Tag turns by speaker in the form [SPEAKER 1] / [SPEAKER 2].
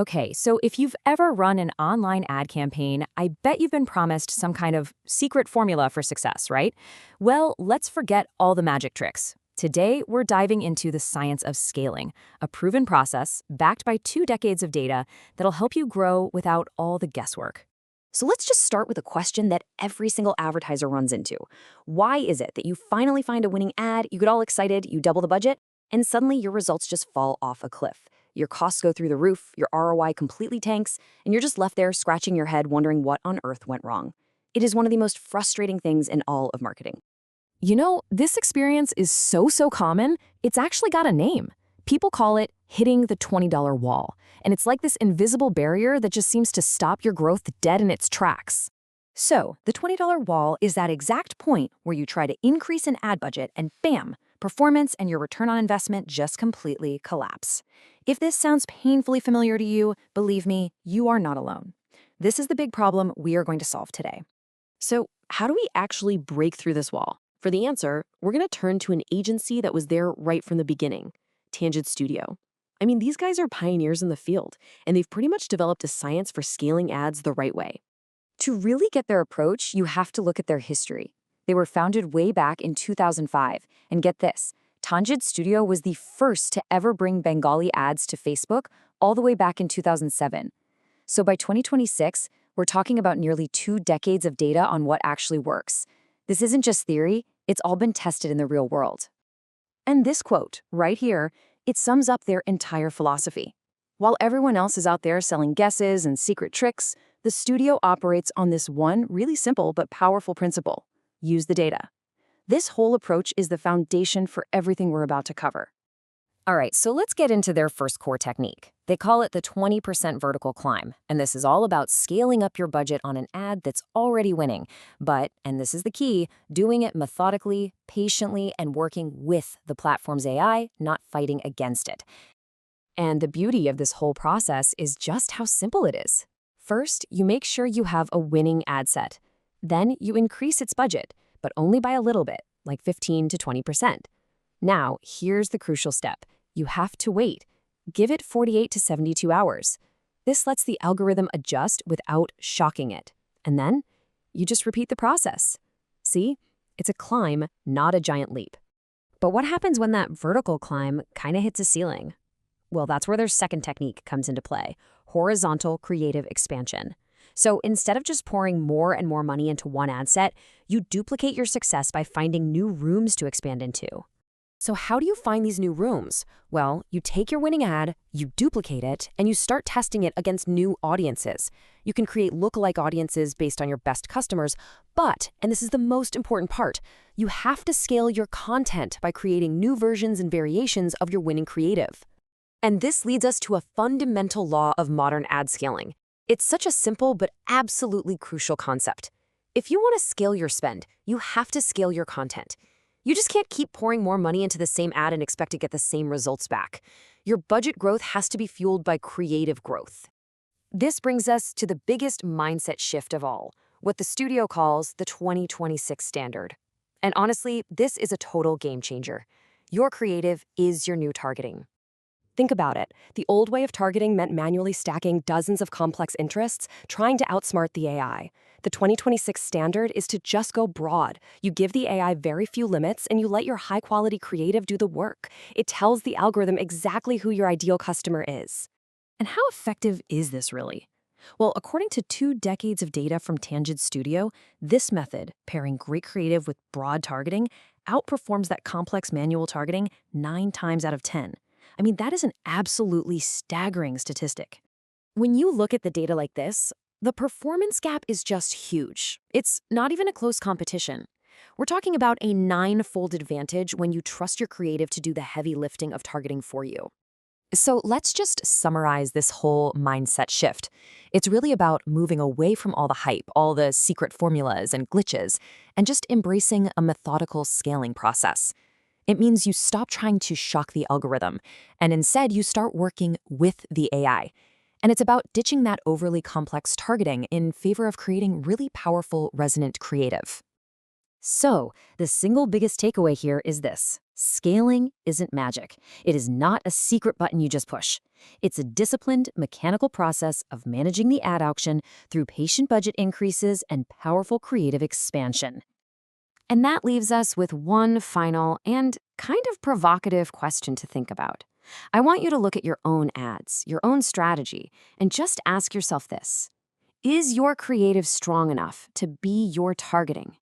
[SPEAKER 1] Okay, so if you've ever run an online ad campaign, I bet you've been promised some kind of secret formula for success, right? Well, let's forget all the magic tricks. Today, we're diving into the science of scaling, a proven process backed by 2 decades of data that'll help you grow without all the guesswork.
[SPEAKER 2] So let's just start with a question that every single advertiser runs into. Why is it that you finally find a winning ad, you get all excited, you double the budget, and suddenly your results just fall off a cliff? Your costs go through the roof, your ROI completely tanks, and you're just left there scratching your head wondering what on earth went wrong. It is one of the most frustrating things in all of marketing.
[SPEAKER 1] You know, this experience is so common, it's actually got a name. People call it hitting the $20 wall, and it's like this invisible barrier that just seems to stop your growth dead in its tracks.
[SPEAKER 2] So, the $20 wall is that exact point where you try to increase an ad budget and bam, performance and your return on investment just completely collapse. If this sounds painfully familiar to you, believe me, you are not alone. This is the big problem we are going to solve today.
[SPEAKER 3] So, how do we actually break through this wall? For the answer, we're going to turn to an agency that was there right from the beginning, Tanjid Studio. I mean, these guys are pioneers in the field, and they've pretty much developed a science for scaling ads the right way.
[SPEAKER 2] To really get their approach, you have to look at their history. They were founded way back in 2005, and get this, Tanjid Studio was the first to ever bring Bengali ads to Facebook all the way back in 2007. So by 2026, we're talking about nearly 2 decades of data on what actually works. This isn't just theory, it's all been tested in the real world. And this quote, right here, it sums up their entire philosophy. While everyone else is out there selling guesses and secret tricks, the studio operates on this one really simple but powerful principle: use the data. This whole approach is the foundation for everything we're about to cover.
[SPEAKER 1] All right, so let's get into their first core technique. They call it the 20% vertical climb, and this is all about scaling up your budget on an ad that's already winning, but, and this is the key, doing it methodically, patiently, and working with the platform's AI, not fighting against it. And the beauty of this whole process is just how simple it is. First, you make sure you have a winning ad set. Then you increase its budget, but only by a little bit, like 15 to 20%. Now, here's the crucial step. You have to wait. Give it 48 to 72 hours. This lets the algorithm adjust without shocking it. And then, you just repeat the process. See? It's a climb, not a giant leap. But what happens when that vertical climb kind of hits a ceiling? Well, that's where their second technique comes into play: horizontal creative expansion. So instead of just pouring more and more money into one ad set, you duplicate your success by finding new rooms to expand into. So how do you find these new rooms? Well, you take your winning ad, you duplicate it, and you start testing it against new audiences. You can create lookalike audiences based on your best customers, but, and this is the most important part, you have to scale your content by creating new versions and variations of your winning creative. And this leads us to a fundamental law of modern ad scaling. It's such a simple but absolutely crucial concept. If you want to scale your spend, you have to scale your content. You just can't keep pouring more money into the same ad and expect to get the same results back. Your budget growth has to be fueled by creative growth. This brings us to the biggest mindset shift of all, what the studio calls the 2026 standard. And honestly, this is a total game changer. Your creative is your new targeting.
[SPEAKER 3] Think about it. The old way of targeting meant manually stacking dozens of complex interests, trying to outsmart the AI. The 2026 standard is to just go broad. You give the AI very few limits, and you let your high-quality creative do the work. It tells the algorithm exactly who your ideal customer is.
[SPEAKER 1] And how effective is this really? Well, according to 2 decades of data from Tanjid Studio, this method, pairing great creative with broad targeting, outperforms that complex manual targeting 9 times out of 10. I mean, that is an absolutely staggering statistic. When you look at the data like this, the performance gap is just huge. It's not even a close competition. We're talking about a 9-fold advantage when you trust your creative to do the heavy lifting of targeting for you. So let's just summarize this whole mindset shift. It's really about moving away from all the hype, all the secret formulas and glitches, and just embracing a methodical scaling process. It means you stop trying to shock the algorithm, and instead you start working with the AI. And it's about ditching that overly complex targeting in favor of creating really powerful, resonant creative. So, the single biggest takeaway here is this: Scaling isn't magic. It is not a secret button you just push. It's a disciplined, mechanical process of managing the ad auction through patient budget increases and powerful creative expansion.
[SPEAKER 2] And that leaves us with one final and kind of provocative question to think about. I want you to look at your own ads, your own strategy, and just ask yourself this. Is your creative strong enough to be your targeting?